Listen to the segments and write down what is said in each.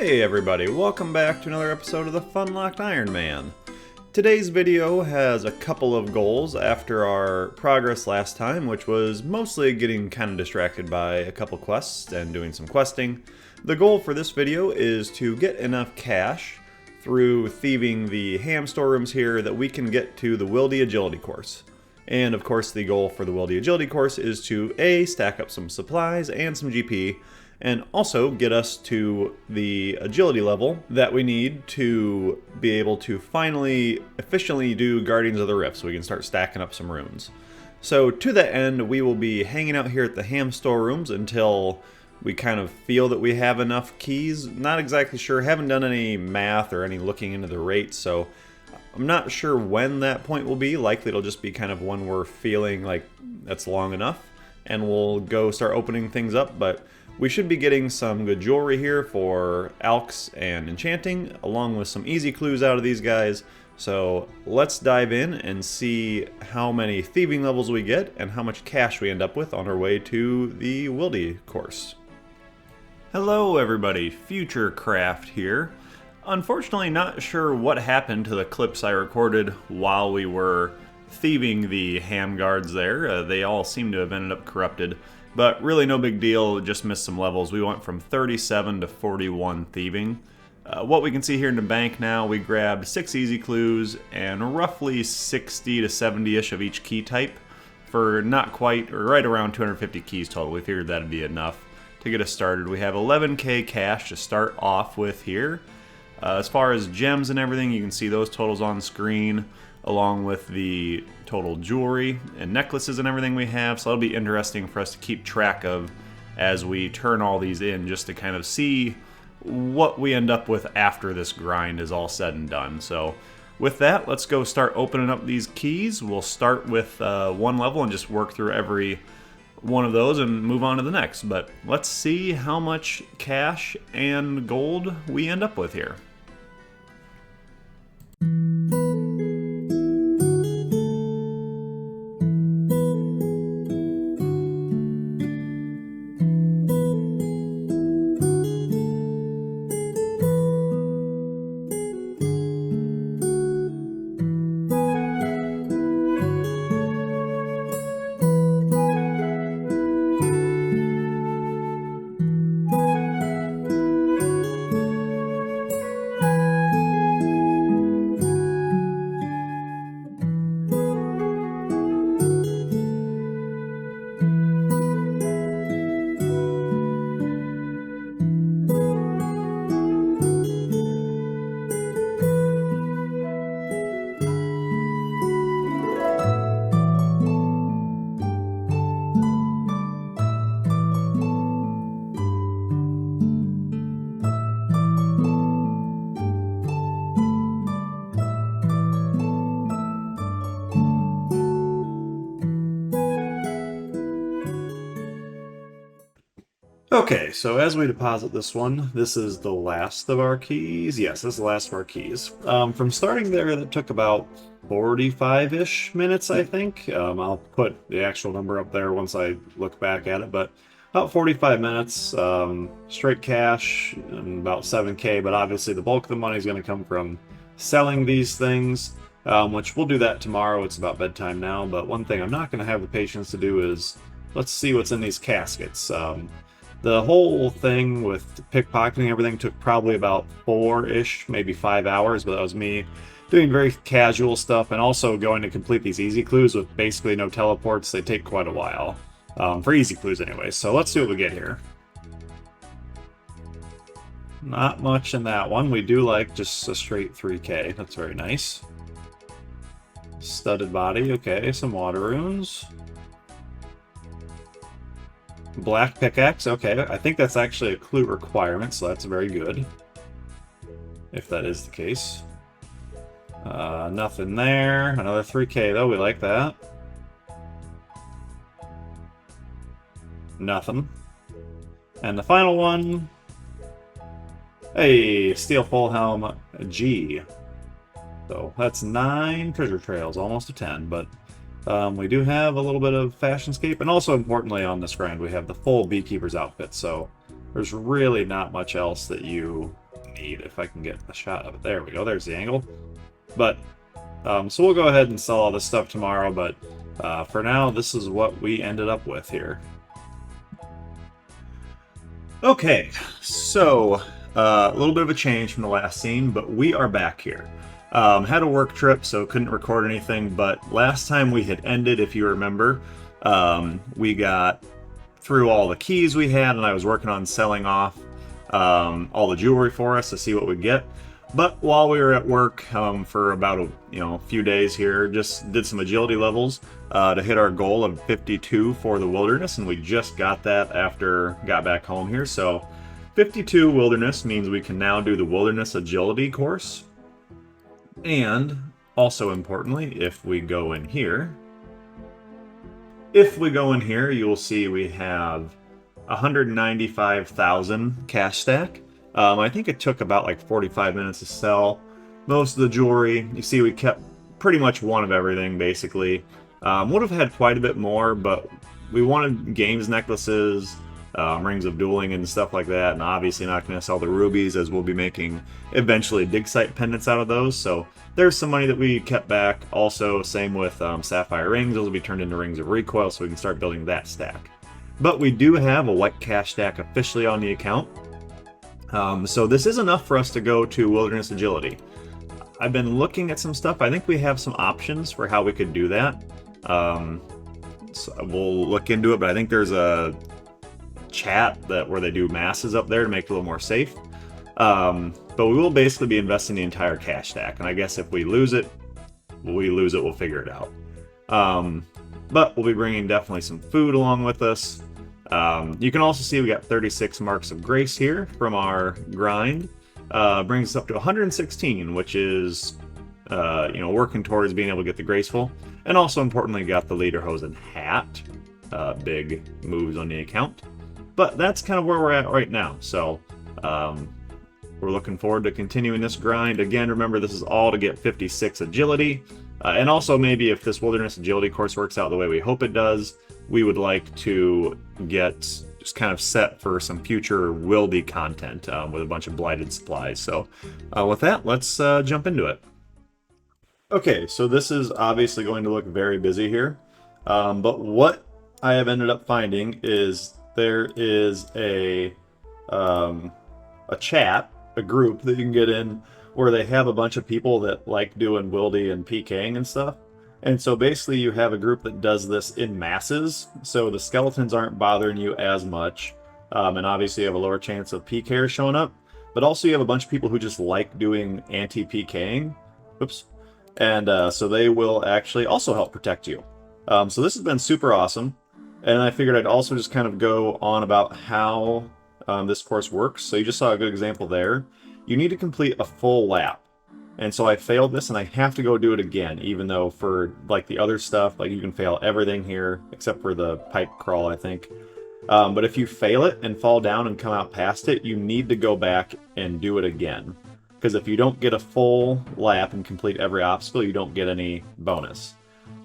Hey everybody, welcome back to another episode of the Funlock Iron Man. Today's video has a couple of goals after our progress last time, which was mostly getting kind of distracted by a couple quests and doing some questing. The goal for this video is to get enough cash through thieving the ham storerooms here that we can get to the Wildy Agility course. And of course the goal for the Wildy Agility course is to A, stack up some supplies and some GP, and also get us to the agility level that we need to be able to finally efficiently do Guardians of the Rift so we can start stacking up some runes. So to that end, we will be hanging out here at the ham storerooms until we kind of feel that we have enough keys. Not exactly sure, haven't done any math or any looking into the rates, so I'm not sure when that point will be. Likely it'll just be kind of when we're feeling like that's long enough, and we'll go start opening things up, but we should be getting some good jewelry here for alchs and enchanting, along with some easy clues out of these guys. So let's dive in and see how many thieving levels we get and how much cash we end up with on our way to the Wildy course. Hello everybody, Future Craft here. Unfortunately, not sure what happened to the clips I recorded while we were thieving the ham guards there. They all seem to have ended up corrupted. But really no big deal, just missed some levels. We went from 37 to 41 thieving. What we can see here in the bank now, we grabbed 6 easy clues and roughly 60 to 70-ish of each key type for not quite, or right around 250 keys total. We figured that'd be enough to get us started. We have 11k cash to start off with here. As far as gems and everything, you can see those totals on the screen, along with the total jewelry and necklaces and everything we have. So that'll be interesting for us to keep track of as we turn all these in, just to kind of see what we end up with after this grind is all said and done. So with that, let's go start opening up these keys. We'll start with one level and just work through every one of those and move on to the next. But let's see how much cash and gold we end up with here. Okay, so as we deposit this one, this is the last of our keys. Yes, this is the last of our keys. From starting there, that took about 45-ish minutes, I think. I'll put the actual number up there once I look back at it, but about 45 minutes, straight cash, and about 7k, but obviously the bulk of the money is going to come from selling these things, which we'll do that tomorrow. It's about bedtime now, but one thing I'm not going to have the patience to do is, let's see what's in these caskets. The whole thing with pickpocketing everything took probably about 4-ish, maybe 5 hours, but that was me doing very casual stuff and also going to complete these easy clues with basically no teleports. They take quite a while, for easy clues anyway. So let's see what we get here. Not much in that one. We do like just a straight 3k. That's very nice. Studded body, okay, some water runes. Black pickaxe, okay, I think that's actually a clue requirement, so that's very good. If that is the case. Nothing there. Another 3k though, we like that. Nothing. And the final one. Hey, Steel Full Helm G. So that's 9 treasure trails, almost a 10, but We do have a little bit of Fashionscape, and also importantly on this grind we have the full Beekeeper's outfit, so there's really not much else that you need, if I can get a shot of it. There we go, there's the angle. But, so we'll go ahead and sell all this stuff tomorrow, but for now, this is what we ended up with here. Okay, so a little bit of a change from the last scene, but we are back here. Had a work trip, so couldn't record anything, but last time we had ended, if you remember, we got through all the keys we had, and I was working on selling off all the jewelry for us to see what we'd get. But while we were at work for about a few days here, just did some agility levels to hit our goal of 52 for the wilderness, and we just got that after got back home here. So 52 wilderness means we can now do the wilderness agility course. And also importantly, if we go in here, you will see we have 195,000 cash stack. I think it took about like 45 minutes to sell most of the jewelry. You see we kept pretty much one of everything, basically. Would have had quite a bit more, but we wanted games necklaces, rings of dueling and stuff like that, and obviously not going to sell the rubies, as we'll be making eventually dig site pendants out of those. So there's some money that we kept back. Also, same with sapphire rings. Those will be turned into rings of recoil, so we can start building that stack. But we do have a white cash stack officially on the account. So this is enough for us to go to Wilderness Agility. I've been looking at some stuff. I think we have some options for how we could do that. So we'll look into it, but I think there's a chat where they do masses up there to make it a little more safe. But we will basically be investing the entire cash stack, and I guess if we lose it, we'll figure it out. But we'll be bringing definitely some food along with us. You can also see we got 36 marks of grace here from our grind. Brings us up to 116, which is working towards being able to get the graceful. And also importantly, got the lederhosen hat. Big moves on the account. But that's kind of where we're at right now. So we're looking forward to continuing this grind. Again, remember, this is all to get 56 agility. And also, maybe if this wilderness agility course works out the way we hope it does, we would like to get just kind of set for some future wildy content with a bunch of blighted supplies. So with that, let's jump into it. Okay, so this is obviously going to look very busy here. But what I have ended up finding is there is a chat, a group that you can get in, where they have a bunch of people that like doing wildy and PKing and stuff. And so basically you have a group that does this in masses, so the skeletons aren't bothering you as much, and obviously you have a lower chance of PKers showing up, but also you have a bunch of people who just like doing anti-PKing. Oops. And so they will actually also help protect you. So this has been super awesome, and I figured I'd also just kind of go on about how this course works. So you just saw a good example there. You need to complete a full lap. And so I failed this, and I have to go do it again, even though for like the other stuff, like you can fail everything here except for the pipe crawl, I think. But if you fail it and fall down and come out past it, you need to go back and do it again. Because if you don't get a full lap and complete every obstacle, you don't get any bonus.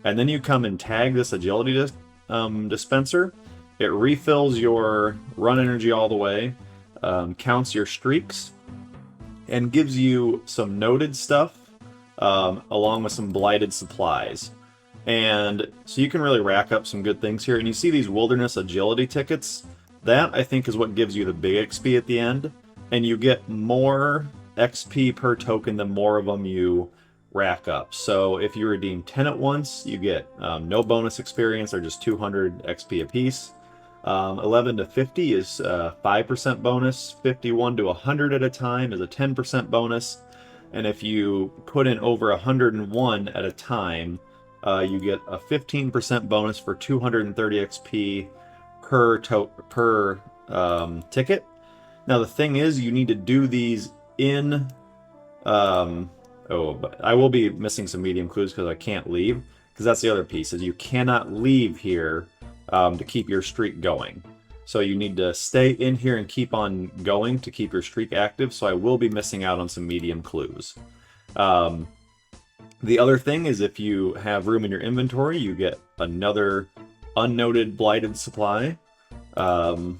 And then you come and tag this agility dispenser. It refills your run energy all the way, counts your streaks, and gives you some noted stuff along with some blighted supplies. And so you can really rack up some good things here. And you see these wilderness agility tickets. That, I think, is what gives you the big XP at the end. And you get more XP per token the more of them you rack up. So if you redeem 10 at once, you get no bonus experience, or just 200 XP apiece. 11 to 50 is 5% bonus. 51 to 100 at a time is a 10% bonus. And if you put in over 101 at a time, you get a 15% bonus for 230 XP per ticket. Now the thing is, you need to do these in... but I will be missing some medium clues because I can't leave. Because that's the other piece, is you cannot leave here to keep your streak going. So you need to stay in here and keep on going to keep your streak active, so I will be missing out on some medium clues. The other thing is, if you have room in your inventory, you get another unnoted blighted supply. And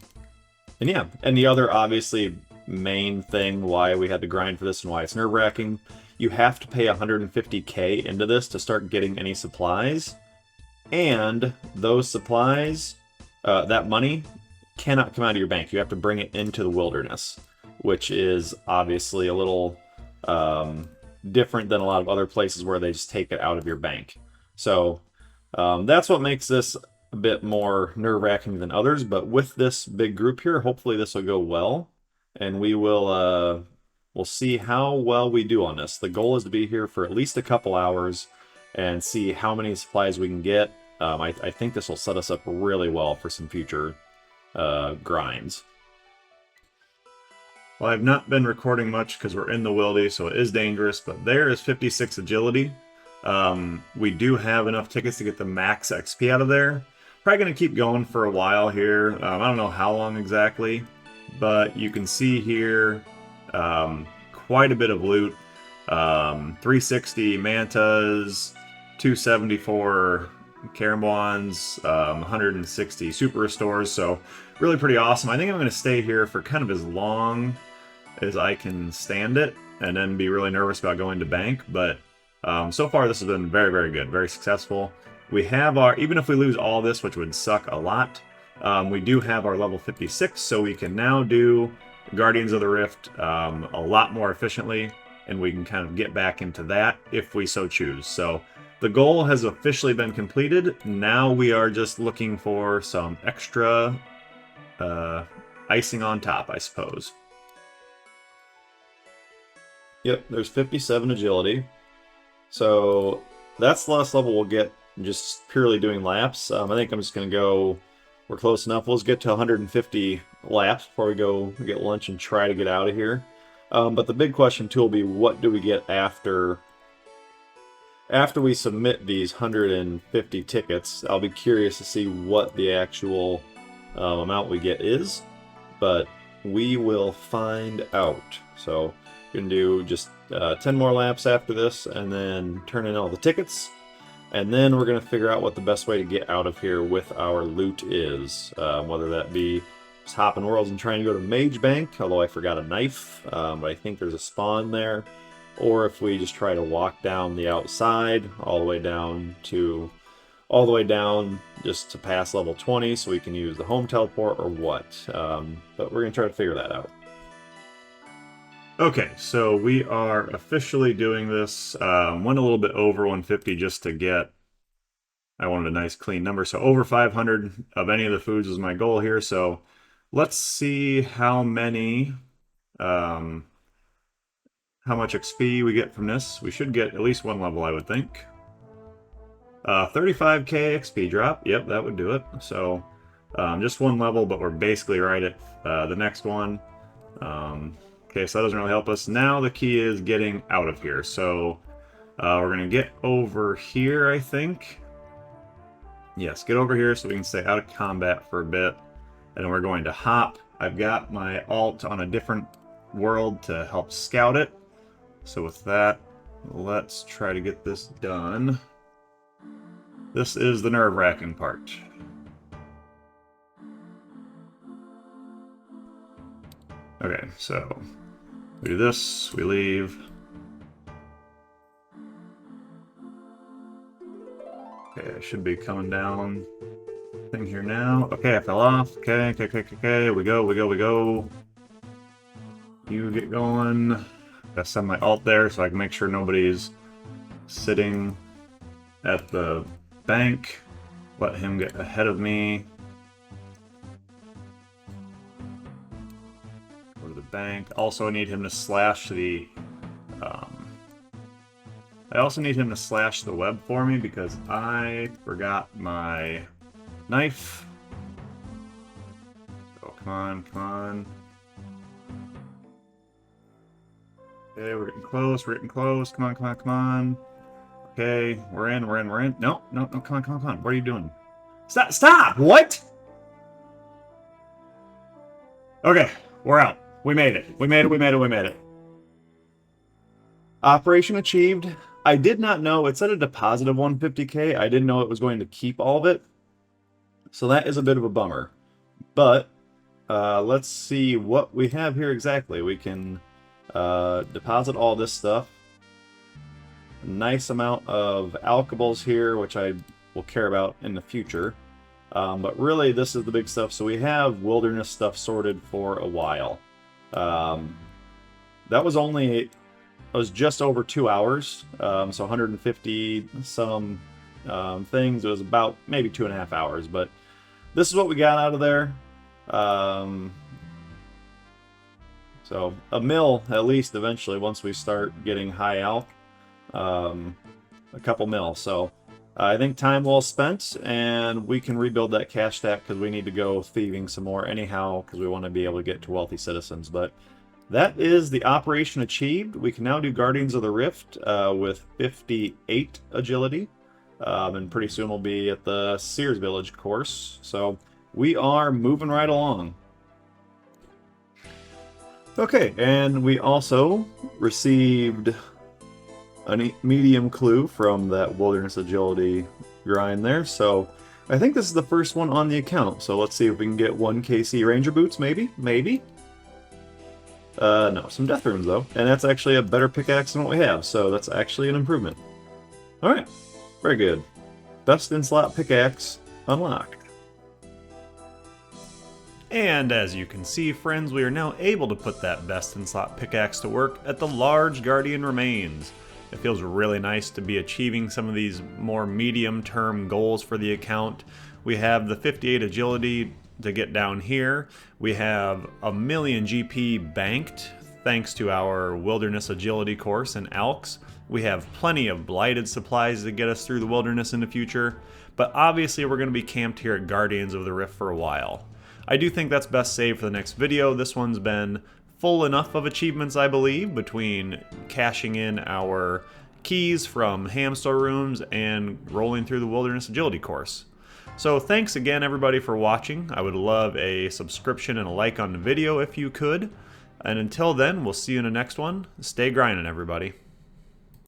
yeah, and the other obviously main thing why we had to grind for this and why it's nerve-wracking. You have to pay 150k into this to start getting any supplies, and those supplies, that money, cannot come out of your bank. You have to bring it into the wilderness, which is obviously a little different than a lot of other places where they just take it out of your bank. So that's what makes this a bit more nerve-wracking than others, but with this big group here, hopefully this will go well, and we'll see how well we do on this. The goal is to be here for at least a couple hours and see how many supplies we can get. I think this will set us up really well for some future grinds. Well, I've not been recording much because we're in the wildy, so it is dangerous, but there is 56 agility. We do have enough tickets to get the max XP out of there. Probably going to keep going for a while here. I don't know how long exactly, but you can see here quite a bit of loot. 360 mantas, 274 Karambwans, 160 super restores, so really pretty awesome. I think I'm going to stay here for kind of as long as I can stand it, and then be really nervous about going to bank, but so far this has been very, very good, very successful. We have our, even if we lose all this, which would suck a lot, we do have our level 56, so we can now do Guardians of the Rift a lot more efficiently, and we can kind of get back into that if we so choose. So the goal has officially been completed. Now we are just looking for some extra icing on top, I suppose. Yep, there's 57 agility. So that's the last level we'll get just purely doing laps. I think I'm just going to go, we're close enough. Let's get to 150 laps before we go get lunch and try to get out of here. But the big question too will be, what do we get after we submit these 150 tickets? I'll be curious to see what the actual amount we get is, but we will find out. So we can do just 10 more laps after this and then turn in all the tickets, and then we're going to figure out what the best way to get out of here with our loot is, whether that be just hopping worlds and trying to go to Mage Bank, although I forgot a knife, but I think there's a spawn there, or if we just try to walk down the outside all the way down just to pass level 20 so we can use the home teleport, or what. But we're going to try to figure that out. Okay, so we are officially doing this. Went a little bit over 150 just to get, I wanted a nice clean number, so over 500 of any of the foods was my goal here. So let's see how many, how much XP we get from this. We should get at least one level, I would think. 35k XP drop, yep, that would do it. So just one level, but we're basically right at the next one. Okay, so that doesn't really help us. Now the key is getting out of here. So we're going to get over here, I think. Yes, get over here so we can stay out of combat for a bit. And then we're going to hop. I've got my alt on a different world to help scout it. So with that, let's try to get this done. This is the nerve-wracking part. Okay, so we do this, we leave. Okay, I should be coming down thing here now. Okay, I fell off. Okay, we go. You get going. Gotta send my alt there so I can make sure nobody's sitting at the bank. Let him get ahead of me. Bank. Also need him to slash the I also need him to slash the web for me because I forgot my knife. So come on. Okay, we're getting close, come on. Okay, we're in. No, come on. What are you doing? Stop! What? Okay, we're out. We made it. Operation achieved. I did not know, it said a deposit of 150k. I didn't know it was going to keep all of it. So that is a bit of a bummer. But let's see what we have here exactly. We can deposit all this stuff. A nice amount of alkables here, which I will care about in the future. But really, this is the big stuff. So we have wilderness stuff sorted for a while. That was only, it was just over 2 hours. So 150 some things. It was about maybe 2.5 hours. But this is what we got out of there. So a mill, at least eventually, once we start getting high alk. A couple mil. So I think time well spent, and we can rebuild that cash stack because we need to go thieving some more anyhow because we want to be able to get to wealthy citizens. But that is the operation achieved. We can now do Guardians of the Rift with 58 agility, and pretty soon we'll be at the Sears Village course. So we are moving right along. Okay, and we also received a medium clue from that wilderness agility grind there, so I think this is the first one on the account. So let's see if we can get 1 KC Ranger Boots, maybe? No, some Death Runes though, and that's actually a better pickaxe than what we have, so that's actually an improvement. Alright, very good. Best in slot pickaxe unlocked. And as you can see, friends, we are now able to put that best in slot pickaxe to work at the large Guardian Remains. It feels really nice to be achieving some of these more medium-term goals for the account. We have the 58 agility to get down here. We have 1,000,000 GP banked thanks to our wilderness agility course and ALKs. We have plenty of blighted supplies to get us through the wilderness in the future. But obviously we're going to be camped here at Guardians of the Rift for a while. I do think that's best saved for the next video. This one's been full enough of achievements, I believe, between cashing in our keys from ham storerooms and rolling through the Wilderness Agility course. So thanks again, everybody, for watching. I would love a subscription and a like on the video if you could. And until then, we'll see you in the next one. Stay grinding, everybody.